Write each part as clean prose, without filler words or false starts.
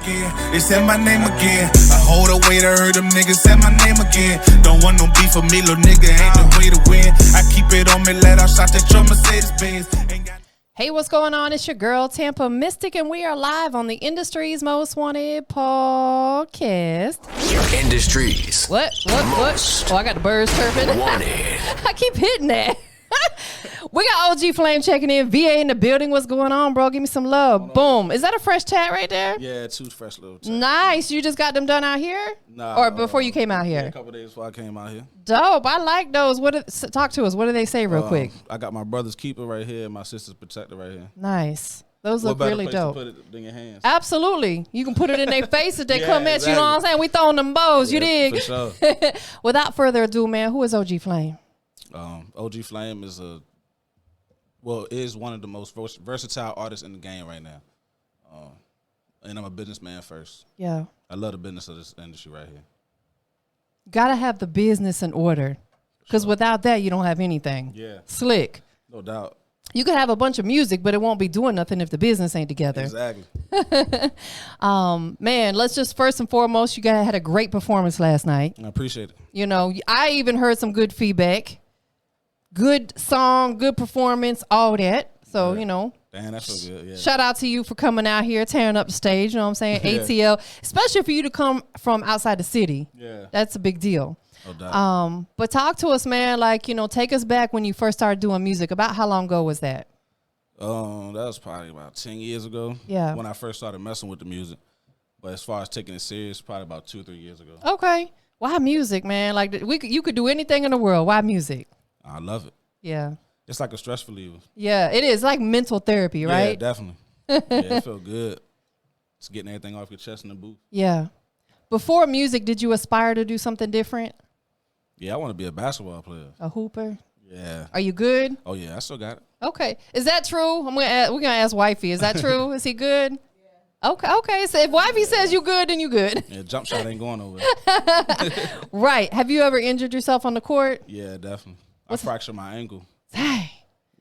again. They said my name again. I hold a way to heard them niggas say my name again. Don't want no beef for me, little nigga. Ain't no way to win. I keep it on me, let out shot at your Mercedes Benz. Hey, what's going on? It's your girl, TampaMystic, and we are live on the Industry's Most Wanted podcast. Industries. What? Oh, I got the birds chirping. Wanted. I keep hitting that. We got OG Flame checking in. VA in the building. What's going on, bro? Give me some love. Boom. Is that a fresh chat right there? Yeah, two fresh little chats. Nice. You just got them done out here? Nah. Or before you came out here? Yeah, a couple days before I came out here. Dope. I like those. Talk to us. What do they say real quick? I got my brother's keeper right here and my sister's protector right here. Nice. Those look really dope. What better place to put it in your hands? Absolutely. You can put it in their face if they come at you. You know what I'm saying? We throwing them bows. You dig? For sure. Without further ado, man, who is OG Flame? OG Flame is one of the most versatile artists in the game right now. And I'm a businessman first. Yeah. I love the business of this industry right here. Gotta have the business in order. Because without that, you don't have anything. Yeah. Slick. No doubt. You could have a bunch of music, but it won't be doing nothing if the business ain't together. Exactly. Man, let's just first and foremost, you guys had a great performance last night. I appreciate it. You know, I even heard some good feedback. Good song, good performance, all that. So, Yeah. you know. Damn, that's so good. Yeah. Shout out to you for coming out here, tearing up the stage. You know what I'm saying? Yeah. ATL, especially for you to come from outside the city. Yeah. That's a big deal. No doubt. But talk to us, man. Like, you know, take us back when you first started doing music. About how long ago was that? That was probably about 10 years ago. Yeah. When I first started messing with the music. But as far as taking it serious, probably about 2 or 3 years ago. Okay. Why music, man? Like, you could do anything in the world. Why music? I love it. Yeah. It's like a stress reliever. Yeah, it is like mental therapy, right? Yeah, definitely. Yeah, it felt good. Just getting everything off your chest in the booth. Yeah. Before music, did you aspire to do something different? Yeah, I want to be a basketball player. A hooper? Yeah. Are you good? Oh yeah, I still got it. Okay. Is that true? We're gonna ask Wifey. Is that true? Is he good? Yeah. Okay. So if Wifey says you good, then you good. Yeah, jump shot ain't going over. Right. Have you ever injured yourself on the court? Yeah, definitely. I fractured my ankle. Hey.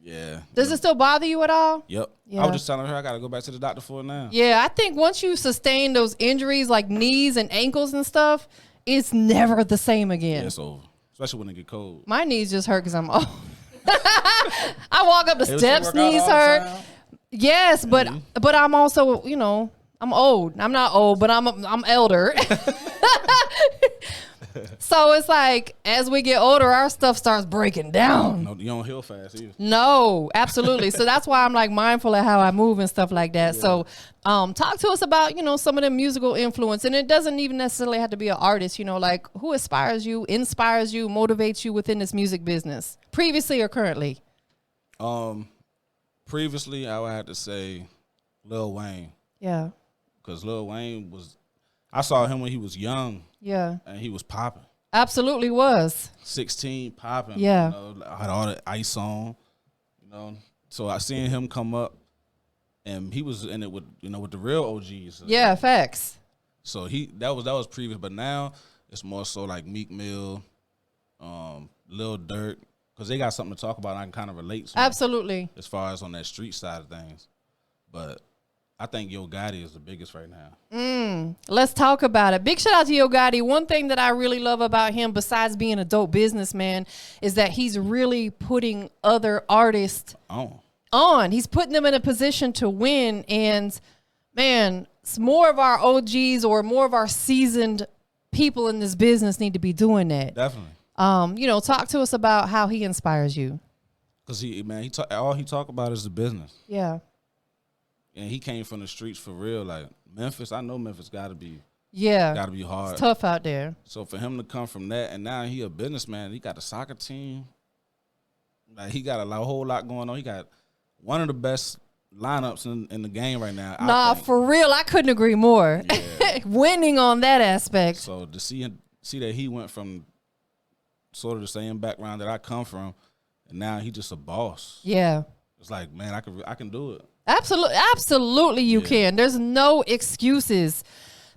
Yeah. Does it still bother you at all? Yep. Yeah. I was just telling her I gotta go back to the doctor for it now. Yeah, I think once you sustain those injuries like knees and ankles and stuff, it's never the same again. Yeah, it's over. Especially when it get cold. My knees just hurt because I'm old. I walk up the Hey, steps, knees hurt. Yes, but I'm also, you know, I'm old. I'm not old, but I'm elder. So it's like as we get older, our stuff starts breaking down. No, you don't heal fast either. No, absolutely. So that's why I'm like mindful of how I move and stuff like that. Yeah. So talk to us about, you know, some of the musical influence. And it doesn't even necessarily have to be an artist, you know, like who inspires you, motivates you within this music business, previously or currently? Previously, I would have to say Lil Wayne. Yeah. Because Lil Wayne I saw him when he was young. Yeah. And he was popping. Absolutely was. 16, popping. Yeah. You know, I had all the ice on, you know. So I seen him come up, and he was in it with, you know, with the real OGs. Yeah, facts. So that was previous, but now it's more so like Meek Mill, Lil Durk, because they got something to talk about and I can kind of relate to. Absolutely. As far as on that street side of things. But I think Yo Gotti is the biggest right now. Let's talk about it. Big shout out to Yo Gotti. One thing that I really love about him, besides being a dope businessman, is that he's really putting other artists on. He's putting them in a position to win. And man, more of our OGs or more of our seasoned people in this business need to be doing that. Definitely. You know, talk to us about how he inspires you. Because all he talk about is the business. Yeah. And he came from the streets for real. Like Memphis, I know Memphis got to be hard. It's tough out there. So for him to come from that, and now he a businessman. He got a soccer team. Like he got a whole lot going on. He got one of the best lineups in the game right now. Nah, for real, I couldn't agree more. Yeah. Winning on that aspect. So to see that he went from sort of the same background that I come from, and now he just a boss. Yeah. It's like, man, I can do it. Absolutely you can. There's no excuses.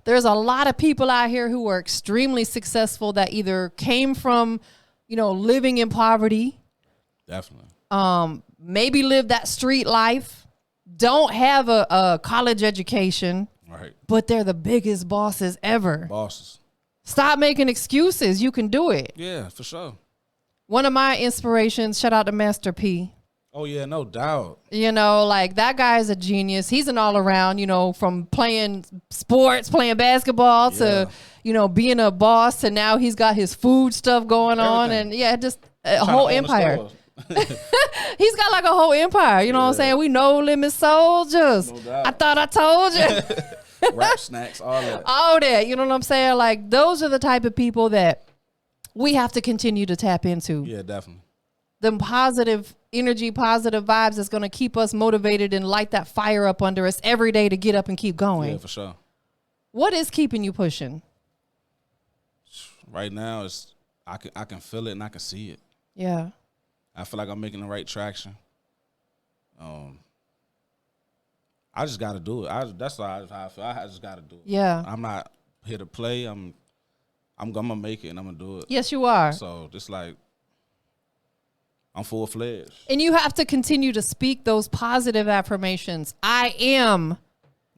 There's a lot of people out here who are extremely successful that either came from, you know, living in poverty. Definitely. Maybe live that street life. Don't have a college education. Right. But they're the biggest bosses ever. Bosses. Stop making excuses. You can do it. Yeah, for sure. One of my inspirations, shout out to Master P. Oh, yeah, no doubt. You know, like that guy is a genius. He's an all around, you know, from playing sports, playing basketball to, you know, being a boss to now he's got his food stuff going on. And yeah, just a whole empire. He's got like a whole empire. You know what I'm saying? We no limit soldiers. No doubt. I thought I told you. Rap snacks, all that. All that. You know what I'm saying? Like those are the type of people that we have to continue to tap into. Yeah, definitely. Them positive energy, positive vibes that's going to keep us motivated and light that fire up under us every day to get up and keep going. Yeah, for sure. What is keeping you pushing? Right now, I can feel it and I can see it. Yeah. I feel like I'm making the right traction. I just got to do it. That's how I feel. I just got to do it. Yeah. I'm not here to play. I'm gonna make it and I'm gonna do it. Yes, you are. So just like I'm full-fledged. And you have to continue to speak those positive affirmations. I am.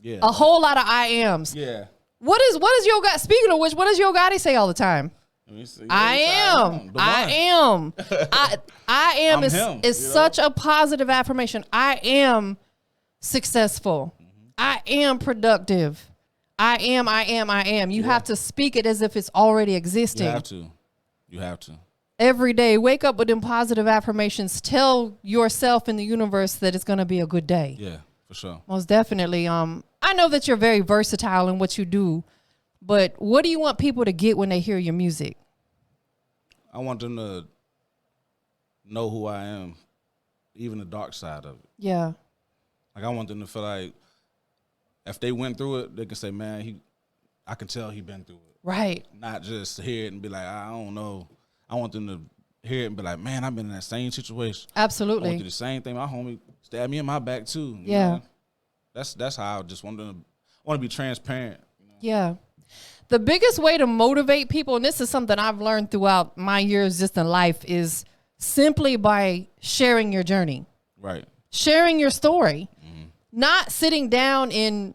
Yeah. A whole lot of I ams. Yeah. What is Yo Gotti? Speaking of which, what does Yo Gotti say all the time? Let me see. I am. I am. I am is such a positive affirmation. I am successful. I am productive. I am. You have to speak it as if it's already existing. You have to. Every day, wake up with them positive affirmations. Tell yourself in the universe that it's going to be a good day. Yeah, for sure. Most definitely. I know that you're very versatile in what you do, but what do you want people to get when they hear your music? I want them to know who I am, even the dark side of it. Yeah. Like I want them to feel like if they went through it, they can say, man, I can tell he been through it. Right. Not just hear it and be like, I don't know. I want them to hear it and be like, man, I've been in that same situation. Absolutely. I went through the same thing. My homie stabbed me in my back too. You know? That's how I just want to be transparent. You know? Yeah. The biggest way to motivate people, and this is something I've learned throughout my years just in life, is simply by sharing your journey. Right. Sharing your story. Mm-hmm. Not sitting down and,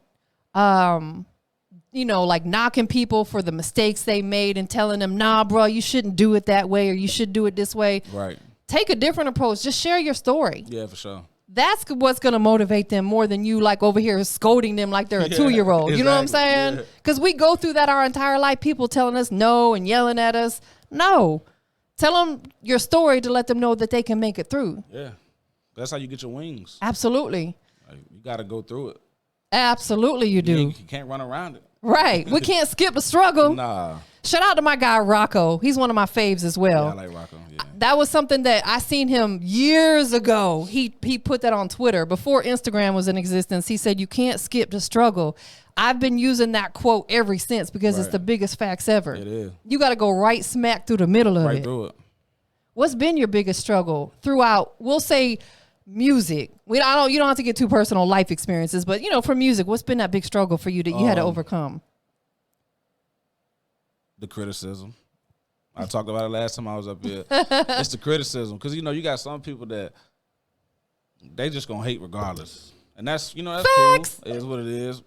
like knocking people for the mistakes they made and telling them, nah, bro, you shouldn't do it that way or you should do it this way. Right. Take a different approach. Just share your story. Yeah, for sure. That's what's going to motivate them more than you like over here scolding them like they're a 2-year-old. Exactly. You know what I'm saying? Because we go through that our entire life. People telling us no and yelling at us. No. Tell them your story to let them know that they can make it through. Yeah. That's how you get your wings. Absolutely. Like, you got to go through it. Absolutely you do. You can't run around it. Right. We can't skip the struggle. Nah. Shout out to my guy, Rocco. He's one of my faves as well. Yeah, I like Rocco. Yeah. That was something that I seen him years ago. He put that on Twitter before Instagram was in existence. He said, you can't skip the struggle. I've been using that quote ever since because it's the biggest facts ever. It is. You got to go right smack through the middle of it. Right through it. What's been your biggest struggle throughout, we'll say, music? You don't have to get too personal life experiences, but for music, what's been that big struggle for you that you had to overcome? The criticism. I talked about it last time I was up here. It's the criticism. Because, you got some people that they just going to hate regardless. And that's, that's Facts. cool. It is what it is.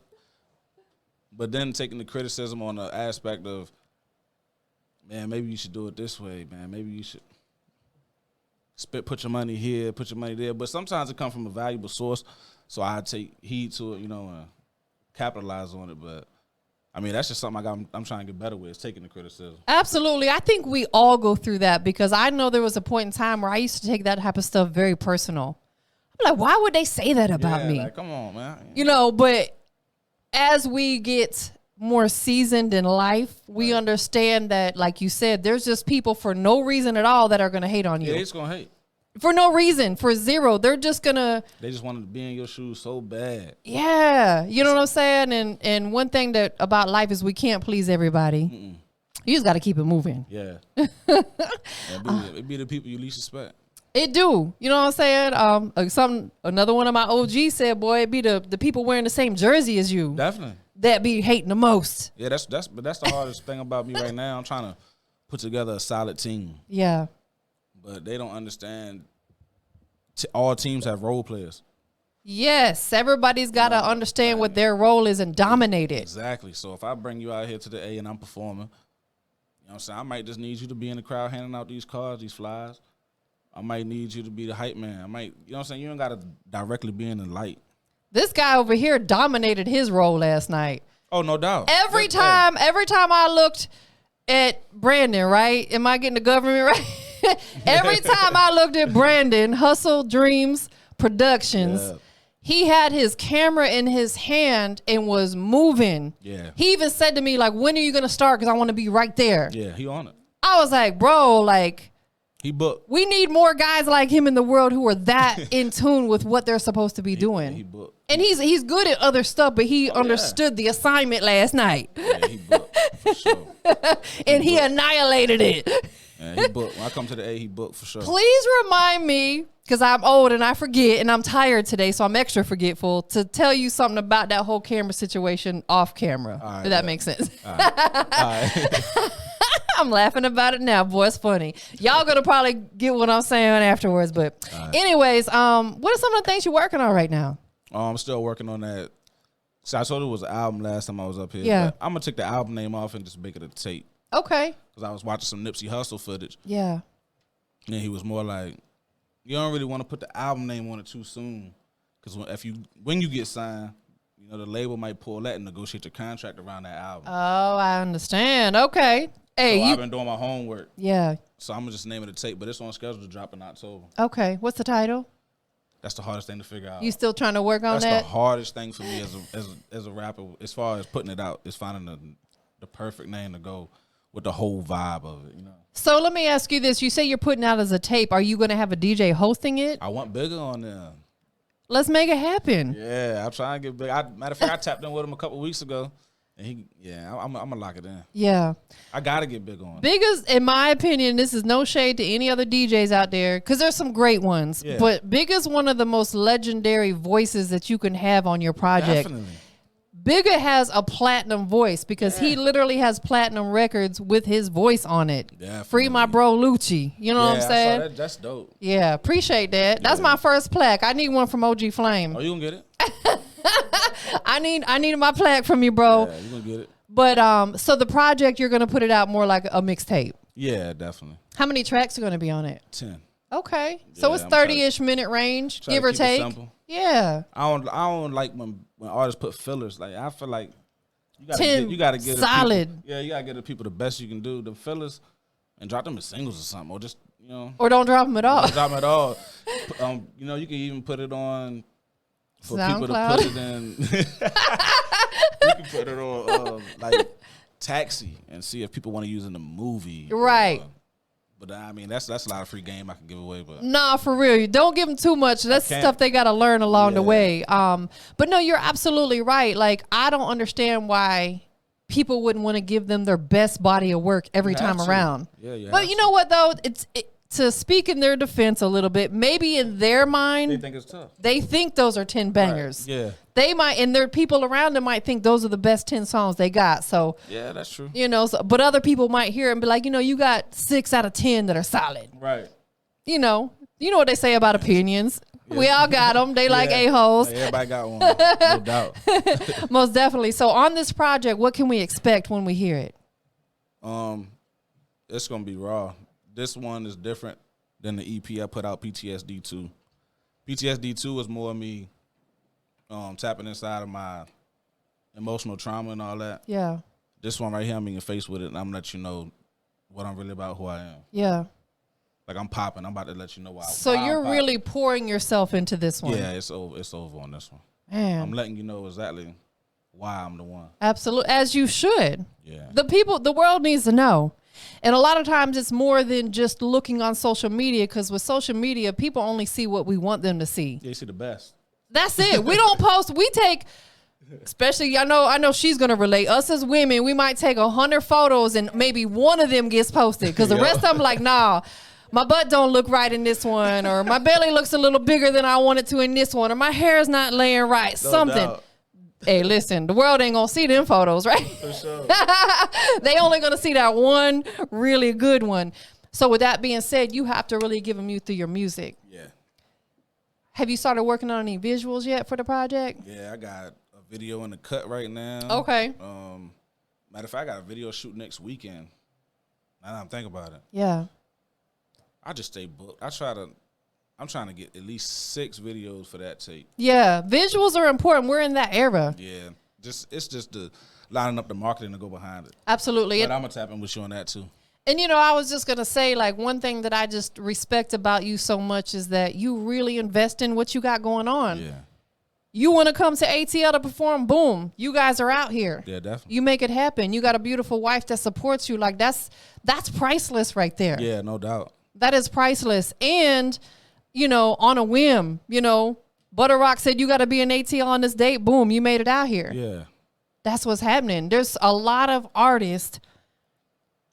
But then taking the criticism on the aspect of, man, maybe you should do it this way, man. Maybe you should put your money here, put your money there. But sometimes it comes from a valuable source. So I take heed to it, and capitalize on it. But I mean, that's just something I'm trying to get better with, is taking the criticism. Absolutely. I think we all go through that because I know there was a point in time where I used to take that type of stuff very personal. I'm like, why would they say that about me? Like, come on, man. But as we get more seasoned in life, we understand that, like you said, there's just people for no reason at all that are going to hate on you. Yeah, they're just going to hate. For no reason, for zero. They're just going to... They just wanted to be in your shoes so bad. Yeah. You know what I'm saying? And one thing about life is we can't please everybody. Mm-mm. You just got to keep it moving. Yeah. It be the people you least expect. It do. You know what I'm saying? Another one of my OGs said, boy, it be the people wearing the same jersey as you. Definitely. That be hating the most. Yeah, that's the hardest thing about me right now. I'm trying to put together a solid team. Yeah. But they don't understand. All teams have role players. Yes, everybody's got to understand what their role is and dominate it. Exactly. So if I bring you out here to the A and I'm performing, you know what I'm saying, I might just need you to be in the crowd handing out these cards, these flyers. I might need you to be the hype man. I might, you know what I'm saying, you don't got to directly be in the light. This guy over here dominated his role last night. Oh, no doubt. Every time I looked at Brandon, right? Am I getting the government right? Every time I looked at Brandon, Hustle Dreams Productions, he had his camera in his hand and was moving. Yeah. He even said to me, like, when are you going to start? Because I want to be right there. Yeah, he on it. I was like, bro, like, he booked. we need more guys like him in the world who are that in tune with what they're supposed to be doing. He booked. And he's good at other stuff, but he understood the assignment last night. Yeah, he booked for sure. And he annihilated it. Yeah, he booked. When I come to the A, he booked for sure. Please remind me, because I'm old and I forget, and I'm tired today, so I'm extra forgetful, to tell you something about that whole camera situation off camera. Right, if that makes sense. All right. I'm laughing about it now, boy. It's funny. Y'all gonna probably get what I'm saying afterwards. But anyways, what are some of the things you're working on right now? I'm still working on that. So I told you it was an album last time I was up here. Yeah. But I'm going to take the album name off and just make it a tape. Okay. Because I was watching some Nipsey Hussle footage. Yeah. And he was more like, you don't really want to put the album name on it too soon. Because when you get signed, you know, the label might pull that and negotiate your contract around that album. Oh, I understand. Okay. Hey, so I've been doing my homework. Yeah. So I'm going to just name it a tape. But it's on schedule to drop in October. Okay. What's the title? That's the hardest thing to figure out. You still trying to work on that? That's the hardest thing for me as a rapper, as far as putting it out, is finding the perfect name to go with the whole vibe of it, you know. So let me ask you this. You say you're putting out as a tape. Are you going to have a DJ hosting it? I want Bigger on there. Let's make it happen. Yeah, I'm trying to get big. Matter of fact, I tapped in with him a couple weeks ago. And I'm going to lock it in. Yeah. I got to get Big on. Bigger's, in my opinion, this is no shade to any other DJs out there, because there's some great ones. Yeah. But Bigger's one of the most legendary voices that you can have on your project. Definitely. Bigger has a platinum voice because he literally has platinum records with his voice on it. Definitely. Free my bro Lucci. You know what I'm saying? I saw that. That's dope. Yeah, appreciate that. That's my first plaque. I need one from OG Flame. Oh, you gonna get it? I need my plaque from you, bro. Yeah, you gonna get it. But so the project, you're gonna put it out more like a mixtape. Yeah, definitely. How many tracks are gonna be on it? 10. Okay, so it's 30-ish minute range, give or take. Simple. Yeah. I don't like when artists put fillers. Like, I feel like you gotta get solid. You gotta get the people the best you can do. The fillers, and drop them as singles or something, or just or don't drop them at all. Don't drop them at all. You can even put it on for SoundCloud. people to put it in. You can put it on like Taxi and see if people want to use it in the movie. Right. But I mean, that's a lot of free game I can give away. But nah, for real, don't give them too much. That's stuff they got to learn along the way. But no, you're absolutely right. Like, I don't understand why people wouldn't want to give them their best body of work every time around. Yeah. But you know what though? To speak in their defense a little bit, maybe in their mind, they think it's tough. They think those are 10 bangers. Right. Yeah. They might, and their people around them might think those are the best 10 songs they got. So yeah, that's true. But other people might hear it and be like, you got 6 out of 10 that are solid. Right. You know what they say about opinions. Yeah. We all got them. They like a-holes. Like everybody got one, no doubt. Most definitely. So on this project, what can we expect when we hear it? It's gonna be raw. This one is different than the EP I put out, PTSD 2. PTSD 2 was more me tapping inside of my emotional trauma and all that. Yeah. This one right here, I'm in your face with it, and I'm gonna let you know what I'm really about, who I am. Yeah. Like, I'm popping. I'm about to let you know why. So you're really pouring yourself into this one. Yeah, it's over. It's over on this one. Man. I'm letting you know exactly why I'm the one. Absolutely. As you should. Yeah. The world needs to know. And a lot of times it's more than just looking on social media, because with social media, people only see what we want them to see. Yeah, you see the best. That's it. We don't post. We take, especially, I know she's going to relate. Us as women, we might take 100 photos and maybe one of them gets posted, because the rest of them like, nah, my butt don't look right in this one, or my belly looks a little bigger than I want it to in this one, or my hair is not laying right. No something. Doubt. Hey, listen, the world ain't gonna see them photos, right? For sure. They only gonna see that one really good one. So with that being said, you have to really give them you through your music. Yeah. Have you started working on any visuals yet for the project? Yeah, I got a video in the cut right now. Okay. Matter of fact, I got a video shoot next weekend. Now that I'm thinking about it. Yeah. I just stay booked. I'm trying to get at least 6 videos for that tape. Yeah, visuals are important. We're in that era. Yeah, it's just the lining up the marketing to go behind it. Absolutely. But I'm gonna tap in with you on that too. And I was just gonna say, like, one thing that I just respect about you so much is that you really invest in what you got going on. Yeah. You want to come to ATL to perform? Boom, you guys are out here. Yeah, definitely. You make it happen. You got a beautiful wife that supports you. Like that's priceless right there. Yeah, no doubt. That is priceless. And on a whim, Butter Rock said you got to be in ATL on this date. Boom, you made it out here. Yeah. That's what's happening. There's a lot of artists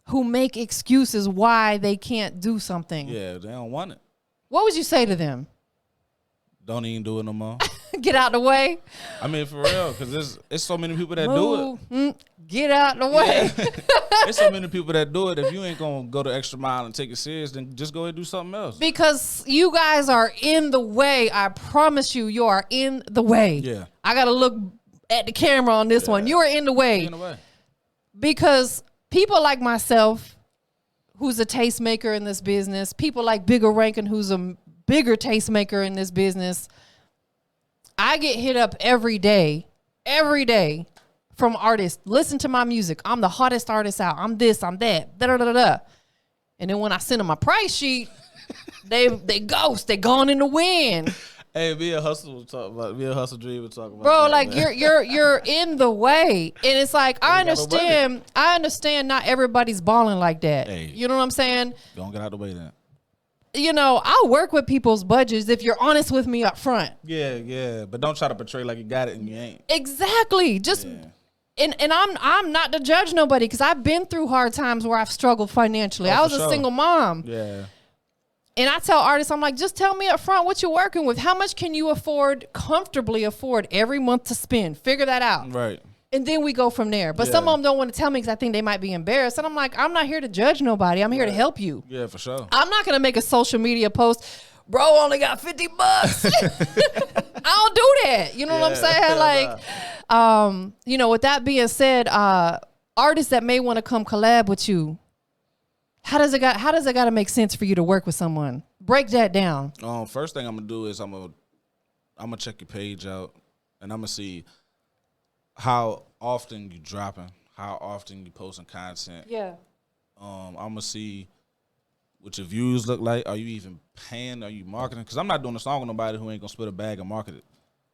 who make excuses why they can't do something. Yeah, they don't want it. What would you say to them? Don't even do it no more. Get out the way. I mean, for real, because it's so many people that do it. Get out the way. Yeah. There's so many people that do it. If you ain't gonna go the extra mile and take it serious, then just go ahead and do something else. Because you guys are in the way. I promise you are in the way. Yeah. I gotta look at the camera on this one. You are in the way. In the way. Because people like myself, who's a tastemaker in this business, people like Bigger Rankin, who's a bigger tastemaker in this business, I get hit up every day from artists. Listen to my music. I'm the hottest artist out. I'm this, I'm that, da-da-da-da. And then when I send them a price sheet, they ghost. They gone in the wind. Hey, me and Hustle will talk about. Me and Hustle Dream will talk about. Bro, that, like man. you're in the way, and it's like I understand. Not everybody's balling like that. Hey. You know what I'm saying? Don't get out the way then. I'll work with people's budgets if you're honest with me up front. Yeah, but don't try to portray like you got it and you ain't. Exactly. Just and I'm not to judge nobody because I've been through hard times where I've struggled financially. I was a single mom. Yeah. And I tell artists, I'm like, just tell me up front what you're working with. How much can you comfortably afford every month to spend? Figure that out. Right. And then we go from there. But some of them don't want to tell me because I think they might be embarrassed. And I'm like, I'm not here to judge nobody. I'm here to help you. Yeah, for sure. I'm not going to make a social media post. Bro only got $50. I don't do that. You know what I'm saying? Like, with that being said, artists that may want to come collab with you, how does it got to make sense for you to work with someone? Break that down. First thing I'm gonna do is I'm gonna check your page out, and I'm gonna see how often you dropping, how often you posting content. Yeah. I'm gonna see what your views look like. Are you even paying? Are you marketing? Because I'm not doing a song with nobody who ain't gonna split a bag and market it.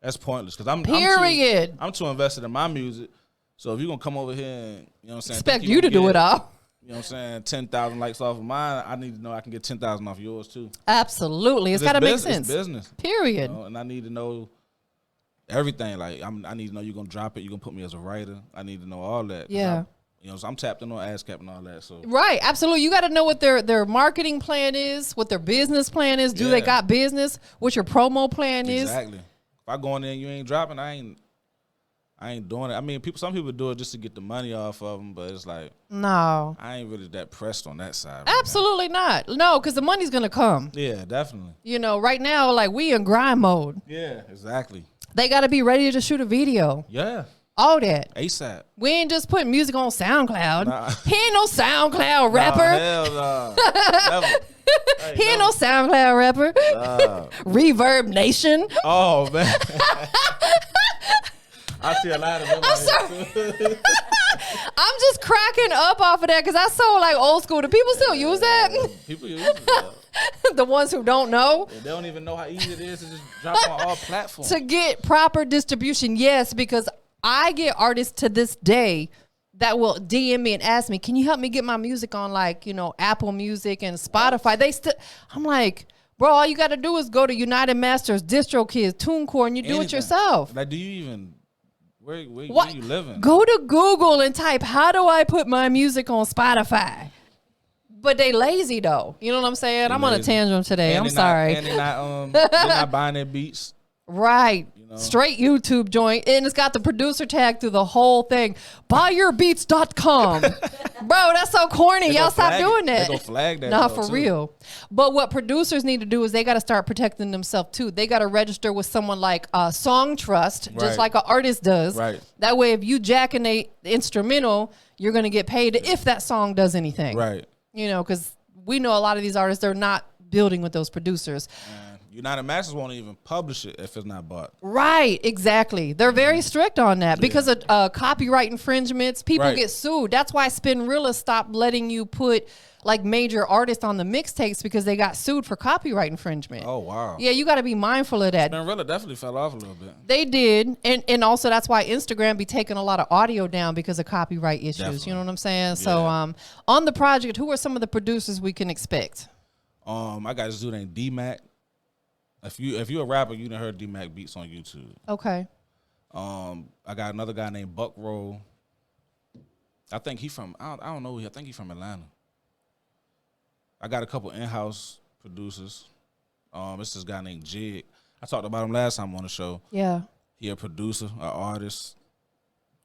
That's pointless. Because I'm too invested in my music. So if you're gonna come over here and what I'm saying, expect you to do it all. You know what I'm saying? 10,000 likes off of mine. I need to know I can get 10,000 off yours too. Absolutely, it's got to make sense. It's business. Period. And I need to know everything. Like I need to know you're gonna drop it. You're gonna put me as a writer. I need to know all that. Yeah. So I'm tapped in on ASCAP and all that. So right, absolutely. You got to know what their marketing plan is, what their business plan is. Do they got business? What your promo plan is? Exactly. If I go in there and you ain't dropping, I ain't doing it. I mean, some people do it just to get the money off of them, but it's like, no, I ain't really that pressed on that side. Absolutely not. No, because the money's gonna come. Yeah, definitely. Right now, like we in grind mode. Yeah, exactly. They got to be ready to shoot a video. Yeah. All that. ASAP. We ain't just putting music on SoundCloud. Nah. He ain't no SoundCloud rapper. Hell no. Hey, he ain't no SoundCloud rapper. Reverb Nation. Oh man. I see a lot of them. I'm sorry. I'm just cracking up off of that because that's so like old school. Do people still use that? People use it. The ones who don't know. They don't even know how easy it is to just drop on all platforms. To get proper distribution, yes, because I get artists to this day that will DM me and ask me, can you help me get my music on Apple Music and Spotify? I'm like, bro, all you got to do is go to United Masters, DistroKids, TuneCore, and you do it yourself. Like, do you even... Where you living? Go to Google and type, how do I put my music on Spotify? But they lazy though. You know what I'm saying? I'm on a tangent today. I'm sorry. And they're not buying their beats. Right. Straight YouTube joint, and it's got the producer tag through the whole thing. Buyyourbeats.com. Bro, that's so corny. Y'all stop doing that. They gonna flag that. Nah, for real. But what producers need to do is they got to start protecting themselves too. They got to register with someone like Song Trust, just like an artist does. Right. That way, if you jack the instrumental, you're going to get paid if that song does anything. Right. Because we know a lot of these artists, they're not building with those producers. United Masters won't even publish it if it's not bought. Right, exactly. They're very strict on that because of copyright infringements. People get sued. That's why Spinrilla stopped letting you put like major artists on the mixtapes because they got sued for copyright infringement. Oh, wow. Yeah, you got to be mindful of that. Spinrilla definitely fell off a little bit. They did. And also that's why Instagram be taking a lot of audio down because of copyright issues. Definitely. You know what I'm saying? So on the project, who are some of the producers we can expect? I got this dude named D-Mac. If you're a rapper, you done heard D-Mac beats on YouTube. Okay. I got another guy named Buck Roll. I think he from I don't know. I think he's from Atlanta. I got a couple in-house producers. It's this guy named Jig. I talked about him last time on the show. Yeah. He a producer, an artist,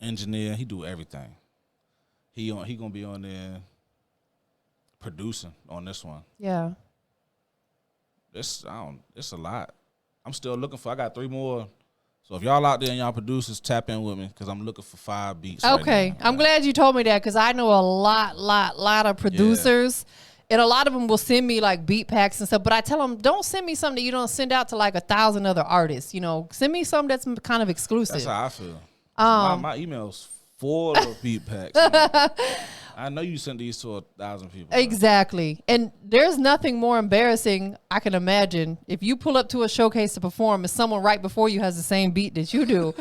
engineer. He do everything. He gonna be on there producing on this one. Yeah. It's a lot. I'm still looking for. I got 3 more. So if y'all out there and y'all producers, tap in with me because I'm looking for 5 beats. Okay, right now. I'm glad you told me that because I know a lot of producers, and a lot of them will send me like beat packs and stuff. But I tell them, don't send me something that you don't send out to like 1,000 other artists. Send me something that's kind of exclusive. That's how I feel. My email's full of beat packs. Man. I know you sent these to 1,000 people. Exactly. And there's nothing more embarrassing I can imagine if you pull up to a showcase to perform and someone right before you has the same beat that you do.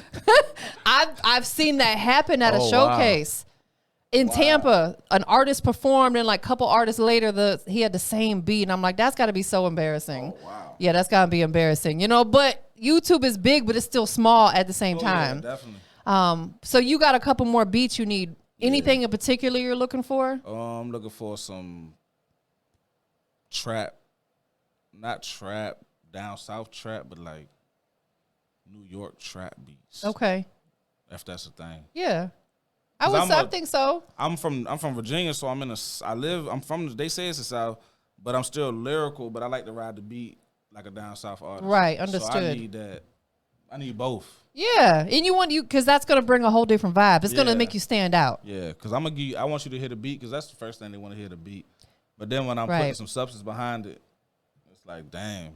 I've seen that happen at a showcase. Wow. In Tampa, an artist performed and like a couple artists later he had the same beat and I'm like, that's gotta be so embarrassing. Oh, wow. Yeah, that's gotta be embarrassing. But YouTube is big, but it's still small at the same time. Yeah, definitely. So you got a couple more beats you need. Anything in particular you're looking for? I'm looking for some trap, not trap, down south trap, but like New York trap beats. Okay. If that's a thing. Yeah. I think so. I'm from Virginia, so they say it's the South, but I'm still lyrical, but I like to ride the beat like a down south artist. Right, understood. So I need that. I need both. Yeah, and because that's gonna bring a whole different vibe. It's gonna make you stand out. Yeah, because I want you to hear the beat because that's the first thing they want to hear, the beat. But then when I'm putting some substance behind it, it's like, damn,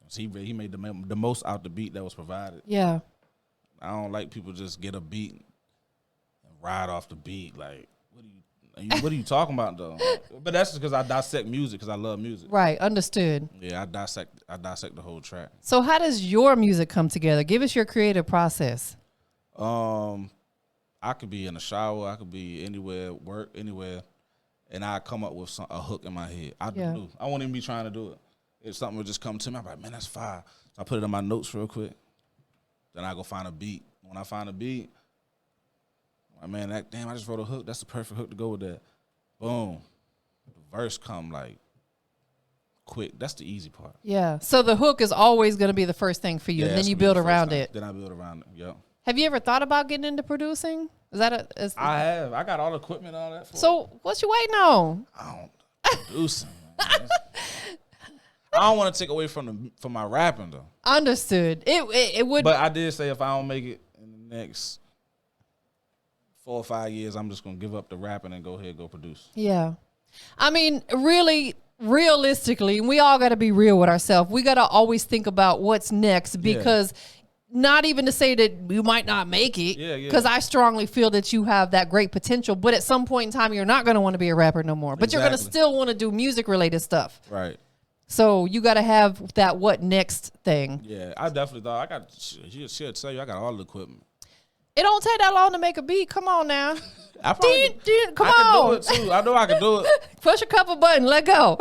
he made the most out the beat that was provided. Yeah. I don't like people just get a beat and ride off the beat. Like, what are you talking about though? But that's just because I dissect music because I love music. Right, understood. Yeah, I dissect the whole track. So how does your music come together? Give us your creative process. I could be in the shower, I could be anywhere, work anywhere, and I come up with a hook in my head. I won't even be trying to do it. If something would just come to me, I'm like, man, that's fire. So I put it in my notes real quick. Then I go find a beat. When I find a beat, man, I just wrote a hook. That's the perfect hook to go with that. Boom. The verse come like quick. That's the easy part. Yeah. So the hook is always going to be the first thing for you, and then you build around it. Then I build around it, yeah. Have you ever thought about getting into producing? I have. I got all the equipment, all that. What you waiting on? I don't producing. I don't want to take away from my rapping though. Understood. It would. But I did say if I don't make it in the next 4 or 5 years, I'm just gonna give up the rapping and go ahead and go produce. Yeah, I mean, really, realistically, we all got to be real with ourselves. We got to always think about what's next because. Not even to say that you might not make it, because I strongly feel that you have that great potential. But at some point in time, you're not going to want to be a rapper no more. But you're going to still want to do music-related stuff. Right. So you got to have that what next thing. Yeah, I definitely thought she'll tell you I got all the equipment. It don't take that long to make a beat. Come on now. I Come on. can do it too. I know I can do it. Push a couple buttons. Let go.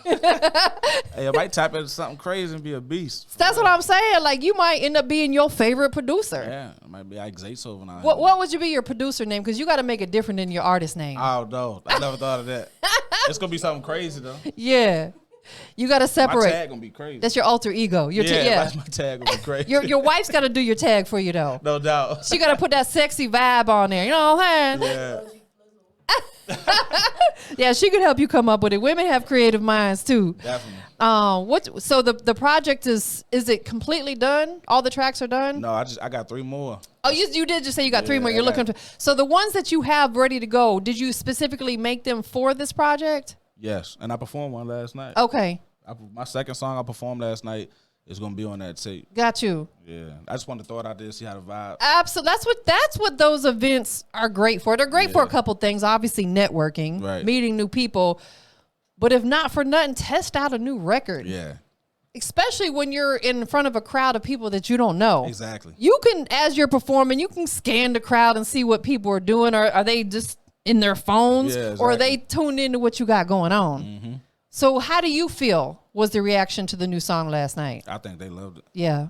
Hey, I might type into something crazy and be a beast. That's what I'm saying. Like, you might end up being your favorite producer. Yeah, it might be Ike Zaytoven now. What would you be your producer name? Because you got to make it different than your artist name. Oh, no. I never thought of that. It's going to be something crazy, though. Yeah. You got to separate. My tag gonna be crazy. That's your alter ego. Yeah, my tag gonna be crazy. Your wife's got to do your tag for you, though. No doubt. She got to put that sexy vibe on there. You know what I'm saying? Yeah. Yeah, she could help you come up with it. Women have creative minds too. Definitely. So the project is it completely done? All the tracks are done? No, I got 3 more. Oh, you did just say you got 3 more. I You're got- looking to. So the ones that you have ready to go, did you specifically make them for this project? Yes, and I performed one last night. Okay, My second song I performed last night is gonna be on that tape. got you. Yeah, I just wanted to throw it out there, see how the vibe. Absolutely. That's what those events are great for. They're great for a couple things. Obviously, networking, Right. meeting new people. But if not for nothing, test out a new record. Yeah, Especially when you're in front of a crowd of people that you don't know. exactly. You can, as you're performing, you can scan the crowd and see what people are doing. Or are they just in their phones? Yeah, Or are exactly. they tuned into what you got going on? Mm-hmm. So how do you feel was the reaction to the new song last night? I think they loved it. Yeah.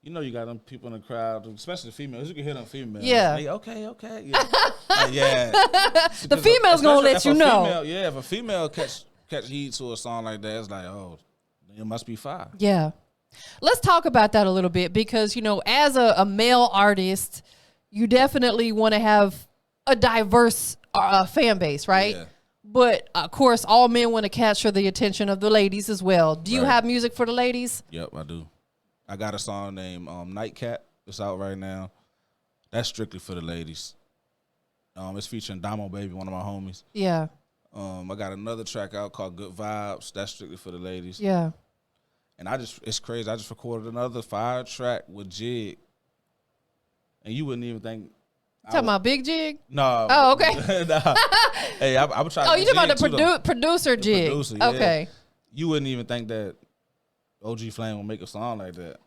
You know, you got them people in the crowd, especially the females. You can hear them females. Yeah. They, okay. Yeah. Like, yeah. The female's going to let you know. If a female catch heat to a song like that, it's like, oh, it must be fire. Yeah. Let's talk about that a little bit because, you know, as a male artist, you definitely want to have a diverse fan base, right? Yeah. But, of course, all men want to capture the attention of the ladies as well. Do you Right. have music for the ladies? Yep, I do. I got a song named Nightcap. It's out right now. That's strictly for the ladies. It's featuring Damo Baby, one of my homies. Yeah. I got another track out called Good Vibes. That's strictly for the ladies. Yeah. And it's crazy. I just recorded another fire track with Jig. And you wouldn't even think. Talking about Big Jig? No. Oh, okay. Nah. Hey, I'm trying to. Oh, you talking about the producer Jig? Producer, yeah. Okay. You wouldn't even think that OG Flame would make a song like that.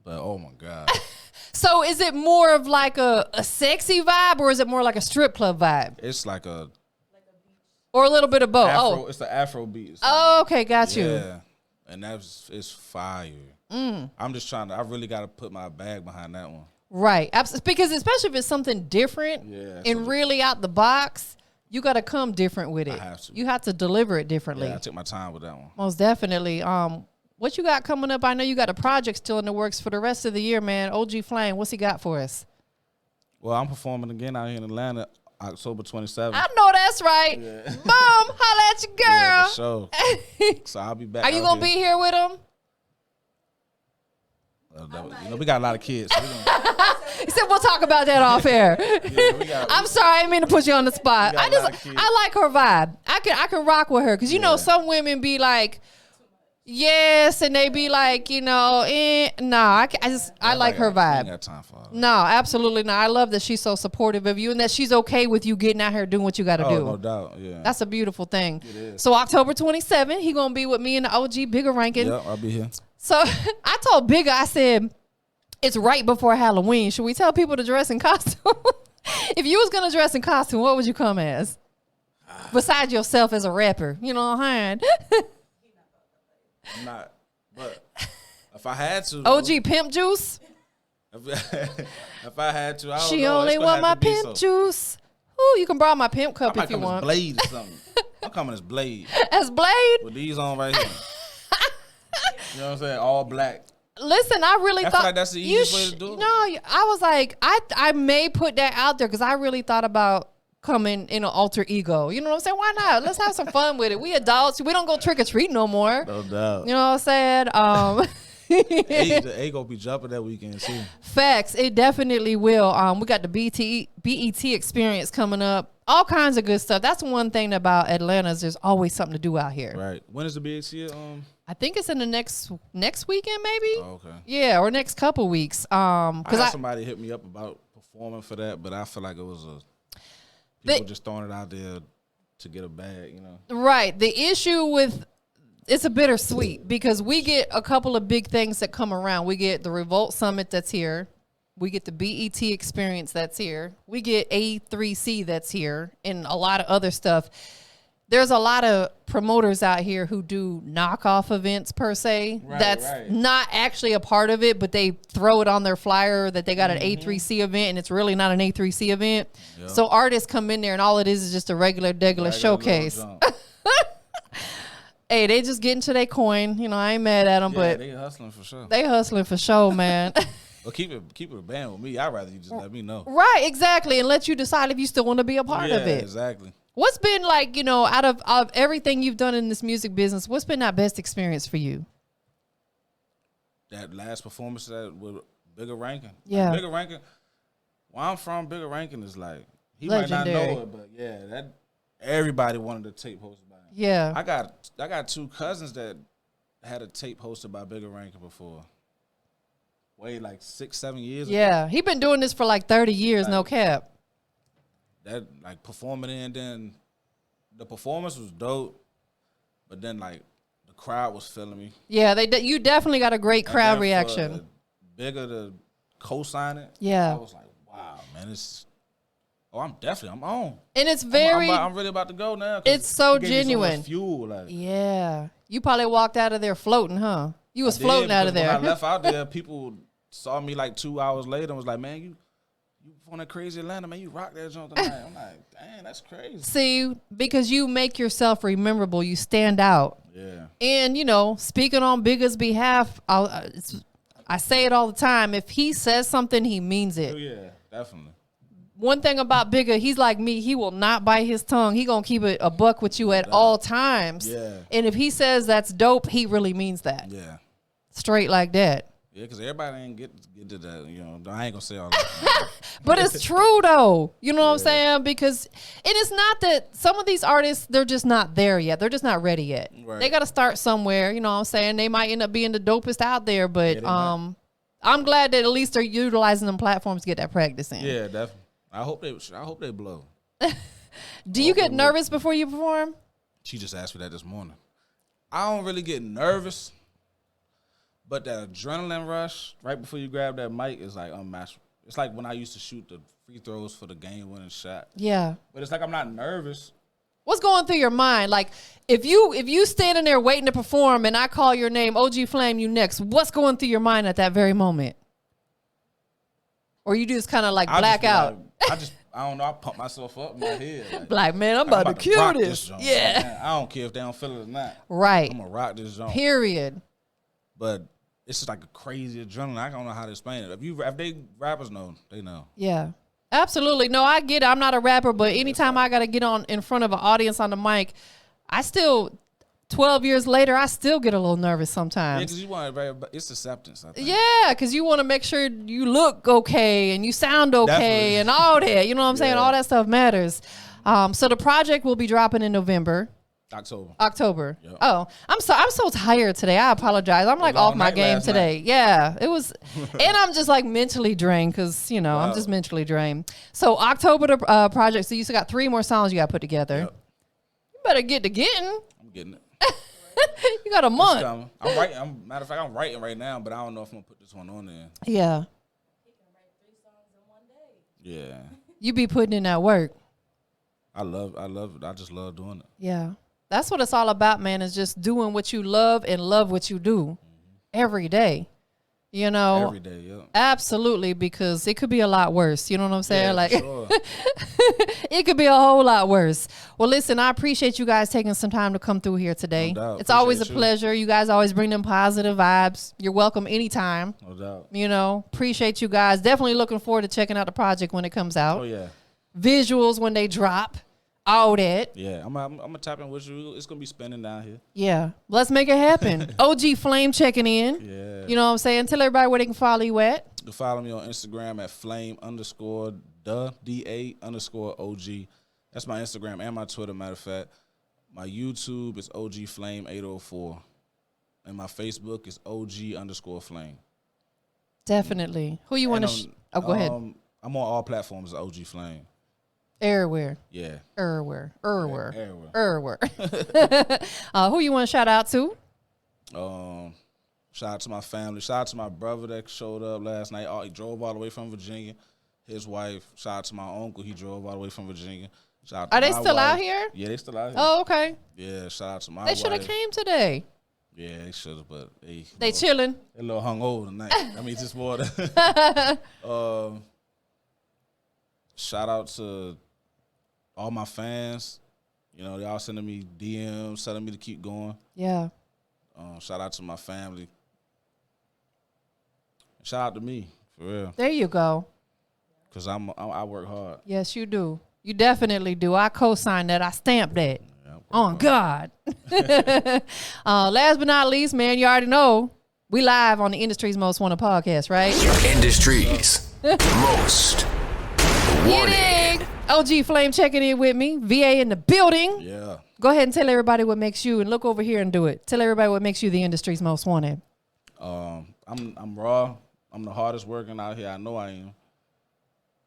But oh my God. So is it more of like a sexy vibe or is it more like a strip club vibe? It's like a Or a little bit of both? Afro, it's the Afro beat. Oh, okay. Got you. Yeah. And it's fire. I'm just trying to, I really got to put my bag behind that one. Right. Because especially if it's something different and really out the box, you got to come different with it. I have to. You have to deliver it differently. Yeah, I took my time with that one. Most definitely. What you got coming up? I know you got a project still in the works for the rest of the year, man. OG Flame, what's he got for us? Well, I'm performing again out here in Atlanta, October 27th. I know that's right. Mom, holla at your girl. Yeah, for sure. So I'll be back. Are you going to be here with him? You know, we got a lot of kids. So we gonna, He said we'll talk about that off air. yeah, I'm sorry, I didn't mean to put you on the spot. We got a lot of kids. I like her vibe. I can rock with her because you know some women be like, yes, and they be like, you know, I like her I ain't vibe. got time for all that. No, absolutely not. I love that she's so supportive of you and that she's okay with you getting out here doing what you got to Oh, do. no doubt. Yeah. That's a beautiful thing. It is. So October 27th, he gonna be with me and the OG Bigger Ranking. Yep, I'll be here. So I told Bigger, I said, it's right before Halloween. Should we tell people to dress in costume? If you was going to dress in costume, what would you come as? Besides yourself as a rapper. You know what I'm saying? I'm not. But if I had to. OG Pimp Juice. If I had to, I don't She know. only It's gonna want my have to be pimp juice. Ooh, you can borrow my pimp I cup might if you come as want. Blade or something. I'm coming as Blade As Blade? with these on right here. You know what I'm saying? All black. Listen, I really I thought feel like that's the easiest way to do it. No, I was like, I may put that out there because I really thought about coming in an alter ego. You know what I'm saying? Why not? Let's have some fun with it. We adults. We don't go trick or treat no more. No doubt. You know what I'm saying? The A gonna be jumping that weekend too. Facts. It definitely will. We got the BET experience coming up. All kinds of good stuff. That's one thing about Atlanta is there's always something to do out here. Right. When is the BET? I think it's in the next weekend, maybe. Oh, okay. Yeah, or next couple weeks. I Because had somebody hit me up about performing for that, but I feel like it was people just throwing it out there to get a bag, you know. Right. The issue with it's a bittersweet because we get a couple of big things that come around. We get the Revolt Summit that's here. We get the BET experience that's here. We get A3C that's here and a lot of other stuff. There's a lot of promoters out here who do knockoff events per se. Right, that's right. not actually a part of it, but they throw it on their flyer that they got an A3C event and it's really not an A3C event. Yep. So artists come in there and all it is just a regular showcase. Hey, they just getting to their coin. You know, I ain't mad at them, but they hustling for sure. They hustling for sure, man. Well, keep it a band with me. I'd rather you just let me know. Right, exactly, and let you decide if you still want to be a part of it. Exactly. What's been like, you know, out of everything you've done in this music business, what's been that best experience for you? That last performance that with Bigger Rankin. Yeah. Like Bigger Rankin. Where I'm from, Bigger Rankin is like, he legendary. might not know it, but yeah, that everybody wanted a tape hosted by him. Yeah. I got 2 cousins that had a tape hosted by Bigger Rankin before. Way like 6-7 years ago. Yeah. He been doing this for like 30 years, no cap. That like performing and then the performance was dope, but then like the crowd was feeling me. Yeah, you definitely got a great crowd reaction. Bigger to co-sign it. Yeah. I was like, wow, man, I'm on. And it's very I'm really about to go now. It's so he gave me genuine. So much fuel, like. Yeah. You probably walked out of there floating, huh? You was floating out of there. When I left out there, people saw me like 2 hours later and was like, man, you from that crazy Atlanta, man, you rock that joint tonight. I'm like, dang, that's crazy. See, because you make yourself rememberable, you stand out. Yeah. And, you know, speaking on Bigger's behalf, I say it all the time. If he says something, he means it. Oh, yeah, definitely. One thing about Bigger, he's like me. He will not bite his tongue. He going to keep it a buck with you at all times. Yeah. And if he says that's dope, he really means that. Yeah. Straight like that. Yeah, because everybody ain't get to that, you know. I ain't going to say all that. But it's true, though. You know what I'm saying? Because it is not that some of these artists, they're just not there yet. They're just not ready yet. Right. They got to start somewhere. You know what I'm saying? They might end up being the dopest out there. But I'm glad that at least they're utilizing them platforms to get that practice in. Yeah, definitely. I hope they blow. Do you get nervous before you perform? She just asked me that this morning. I don't really get nervous, but that adrenaline rush right before you grab that mic is like unmatchable. It's like when I used to shoot the free throws for the game-winning shot. Yeah. But it's like I'm not nervous. What's going through your mind? Like, if you standing there waiting to perform and I call your name, OG Flame, you next, what's going through your mind at that very moment? Or you just kind of like black out? I don't know, I pump myself up in my head. Like man, I'm about to kill this. Yeah. Man, I don't care if they don't feel it or not. Right. I'm going to rock this joint. Period. But it's just like a crazy adrenaline. I don't know how to explain it. If they rappers know, they know. Yeah. Absolutely. No, I get it. I'm not a rapper, but anytime I got to get on in front of an audience on the mic, 12 years later, I still get a little nervous sometimes. Yeah, because it's acceptance, I think. Yeah, because you want to make sure you look okay and you sound okay. Definitely. And all that. You know what I'm saying? All that stuff matters. So the project will be dropping in November. October. Yep. Oh, I'm so tired today. I apologize. I'm like off my game today. Night. Yeah, it was, and I'm just like mentally drained because I'm just mentally drained. So October the project. So you still got 3 more songs you got to put together. Yep. You better get to getting. I'm getting it. You got a month. I'm writing. Matter of fact, I'm writing right now, but I don't know if I'm gonna put this one on there. Yeah. He can write 3 songs in one day. Yeah. You be putting in that work. I love it. I just love doing it. Yeah. That's what it's all about, man, is just doing what you love and love what you do every day. You know? Every day, yeah. Absolutely, because it could be a lot worse. You know what I'm saying? Yeah, like sure. it could be a whole lot worse. Well, listen, I appreciate you guys taking some time to come through here today. No doubt. It's always a pleasure. You guys always bring them positive vibes. You're welcome anytime. No doubt. You know, appreciate you guys. Definitely looking forward to checking out the project when it comes out. Oh, yeah. Visuals when they drop. All that. Yeah, I'm gonna tap in with you. It's gonna be spinning down here. Yeah, let's make it happen. OG Flame checking in. Yeah. You know what I'm saying? Tell everybody where they can follow you at. You can follow me on Instagram at flame_DA_OG. That's my Instagram and my Twitter, matter of fact. My YouTube is OG Flame 804. And my Facebook is OG_Flame. Definitely. Who you want to go ahead. I'm on all platforms as OG Flame. Everywhere. Yeah. Everywhere. Everywhere. Who you want to shout out to? Shout out to my family. Shout out to my brother that showed up last night. He drove all the way from Virginia. His wife. Shout out to my uncle. He drove all the way from Virginia. Shout out to Are they still out here? Yeah, they still out here. Oh, okay. Yeah, shout out to my wife. They should have came today. Yeah, they should have, but they chilling. They a little hungover tonight. I mean, just more. Shout out to all my fans. You know, y'all sending me DMs, telling me to keep going. Yeah. Shout out to my family. Shout out to me, for real. There you go. Because I work hard. Yes, you do. You definitely do. I co-sign that. I stamp that. Yeah, On God. Last but not least, man, you already know we live on the Industry's Most Wanted podcast, right? Industry's Most Wanted. OG Flame checking in with me. VA in the building. Yeah. Go ahead and tell everybody what makes you, and look over here and do it. Tell everybody what makes you the industry's most wanted. I'm raw. I'm the hardest working out here. I know I am.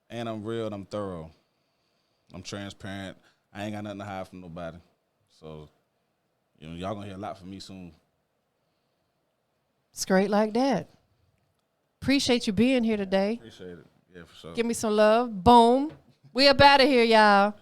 And I'm real and I'm thorough. I'm transparent. I ain't got nothing to hide from nobody. So, you know, y'all gonna hear a lot from me soon. It's great like that. Appreciate you being here today. Appreciate it. Yeah, for sure. Give me some love. Boom. We up out of here, y'all.